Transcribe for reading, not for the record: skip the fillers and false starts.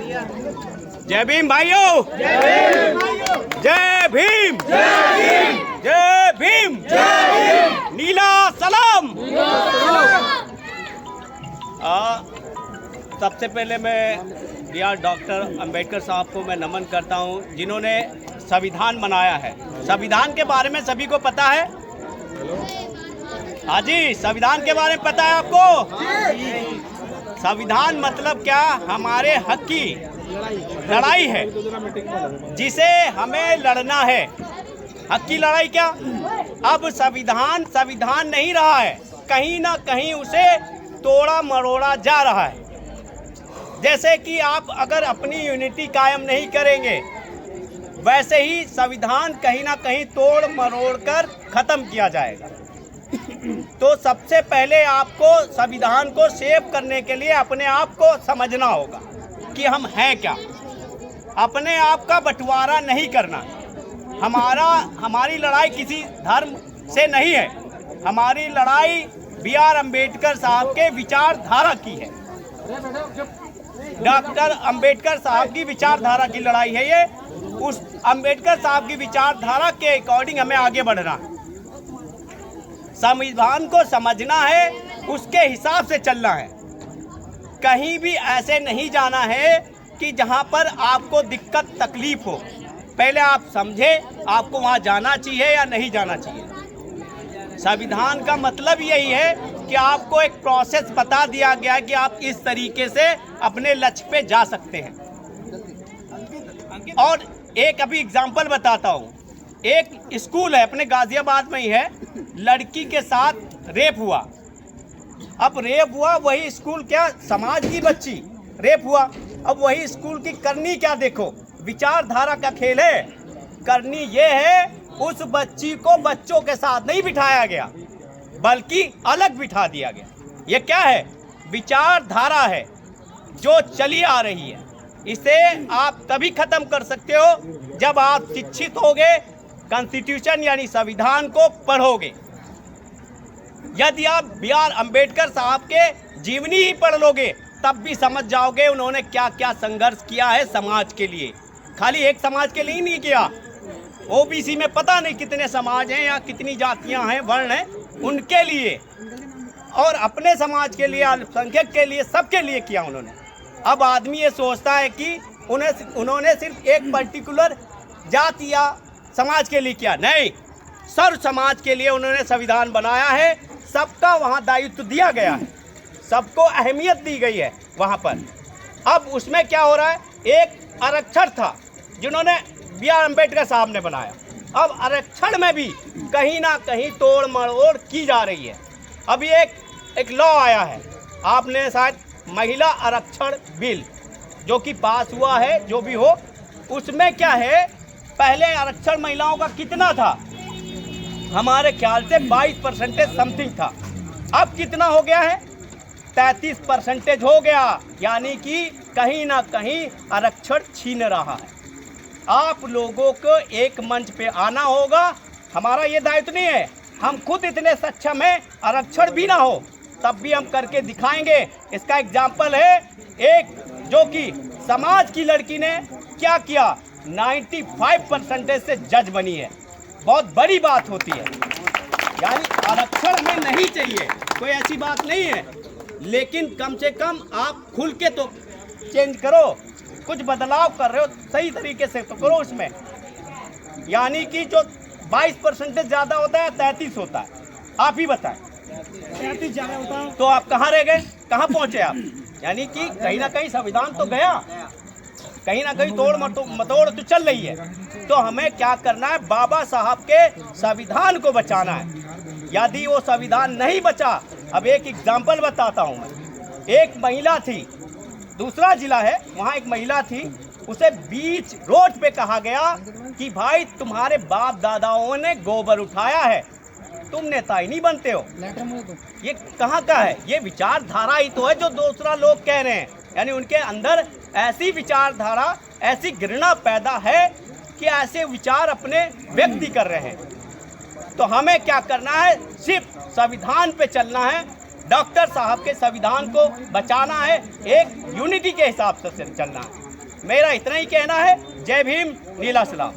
जय भीम भाइयों, जय भीम, जय भीम, जय भीम, नीला सलाम। सबसे पहले मैं डॉक्टर अंबेडकर साहब को मैं नमन करता हूं, जिन्होंने संविधान बनाया है। संविधान के बारे में सभी को पता है? हाँ जी, संविधान के बारे में पता है आपको? संविधान मतलब क्या? हमारे हक की लड़ाई है, जिसे हमें लड़ना है। हक की लड़ाई क्या? अब संविधान नहीं रहा है, कहीं ना कहीं उसे तोड़ा मरोड़ा जा रहा है। जैसे कि आप अगर अपनी यूनिटी कायम नहीं करेंगे, वैसे ही संविधान कहीं ना कहीं तोड़ मरोड़ कर खत्म किया जाएगा। तो सबसे पहले आपको संविधान को सेव करने के लिए अपने आप को समझना होगा कि हम हैं क्या। अपने आप का बंटवारा नहीं करना। हमारी लड़ाई किसी धर्म से नहीं है, हमारी लड़ाई B.R. अम्बेडकर साहब के विचारधारा की है। डॉक्टर अंबेडकर साहब की विचारधारा की लड़ाई है ये। उस अंबेडकर साहब की विचारधारा के अकॉर्डिंग हमें आगे बढ़ना है। संविधान को समझना है, उसके हिसाब से चलना है। कहीं भी ऐसे नहीं जाना है कि जहां पर आपको दिक्कत तकलीफ हो। पहले आप समझे आपको वहां जाना चाहिए या नहीं जाना चाहिए। संविधान का मतलब यही है कि आपको एक प्रोसेस बता दिया गया है कि आप इस तरीके से अपने लक्ष्य पे जा सकते हैं। और एक अभी एग्जांपल बताता हूँ। एक स्कूल है, अपने गाजियाबाद में ही है, लड़की के साथ रेप हुआ। अब रेप हुआ, वही स्कूल क्या, समाज की बच्ची रेप हुआ। अब वही स्कूल की करनी क्या, देखो विचारधारा का खेल है। करनी ये है, उस बच्ची को बच्चों के साथ नहीं बिठाया गया, बल्कि अलग बिठा दिया गया। ये क्या है? विचारधारा है जो चली आ रही है। इसे आप तभी खत्म कर सकते हो जब आप शिक्षित होगे, कॉन्स्टिट्यूशन यानी संविधान को पढ़ोगे। यदि आप B.R. अम्बेडकर साहब के जीवनी ही पढ़ लोगे, तब भी समझ जाओगे उन्होंने क्या क्या संघर्ष किया है समाज के लिए। खाली एक समाज के लिए ही नहीं किया, OBC में पता नहीं कितने समाज हैं या कितनी जातियां हैं, वर्ण हैं, उनके लिए और अपने समाज के लिए, अल्पसंख्यक के लिए, सबके लिए किया उन्होंने। अब आदमी ये सोचता है कि उन्होंने सिर्फ एक पर्टिकुलर जाति या समाज के लिए किया। नहीं, सर्व समाज के लिए उन्होंने संविधान बनाया है। सबका वहाँ दायित्व दिया गया है, सबको अहमियत दी गई है वहाँ पर। अब उसमें क्या हो रहा है? एक आरक्षण था जिन्होंने B.R. अम्बेडकर साहब ने बनाया। अब आरक्षण में भी कहीं ना कहीं तोड़ मरोड़ की जा रही है। अभी एक लॉ आया है, आपने शायद महिला आरक्षण बिल जो कि पास हुआ है, जो भी हो, उसमें क्या है, पहले आरक्षण महिलाओं का कितना था? हमारे ख्याल से 22% समथिंग था। अब कितना हो गया है? 33% हो गया। यानी कि कहीं ना कहीं आरक्षण छीन रहा है। आप लोगों को एक मंच पे आना होगा। हमारा ये दायित्व नहीं है, हम खुद इतने सक्षम हैं, आरक्षण भी ना हो तब भी हम करके दिखाएंगे। इसका एग्जाम्पल है एक जो कि समाज की लड़की ने क्या किया, 95% से जज बनी है। बहुत बड़ी बात होती है। यानी आरक्षण हमें नहीं चाहिए, कोई ऐसी बात नहीं है, लेकिन कम से कम आप खुल के तो चेंज करो। कुछ बदलाव कर रहे हो, सही तरीके से तो करो उसमें। यानी कि जो 22% ज़्यादा होता है, 33 होता है। आप ही बताएं, 33 ज़्यादा होता है तो आप कहाँ रह गए, कहाँ पहुँचे आप? यानी कि कहीं ना कहीं संविधान तो गया, कहीं ना कहीं तोड़ मटोड़ तो चल रही है। तो हमें क्या करना है? बाबा साहब के संविधान को बचाना है। यदि वो संविधान नहीं बचा, अब एक एग्जाम्पल बताता हूँ मैं। एक महिला थी, दूसरा जिला है, वहाँ एक महिला थी, उसे बीच रोड पे कहा गया कि भाई तुम्हारे बाप दादाओं ने गोबर उठाया है, तुम नेता ही नहीं बनते हो। ये कहाँ का है? ये विचारधारा ही तो है जो दूसरा लोग कह रहे हैं। यानी उनके अंदर ऐसी विचारधारा, ऐसी घृणा पैदा है कि ऐसे विचार अपने व्यक्ति कर रहे हैं। तो हमें क्या करना है? सिर्फ संविधान पे चलना है, डॉक्टर साहब के संविधान को बचाना है, एक यूनिटी के हिसाब से चलना है। मेरा इतना ही कहना है। जय भीम, नीला सलाम।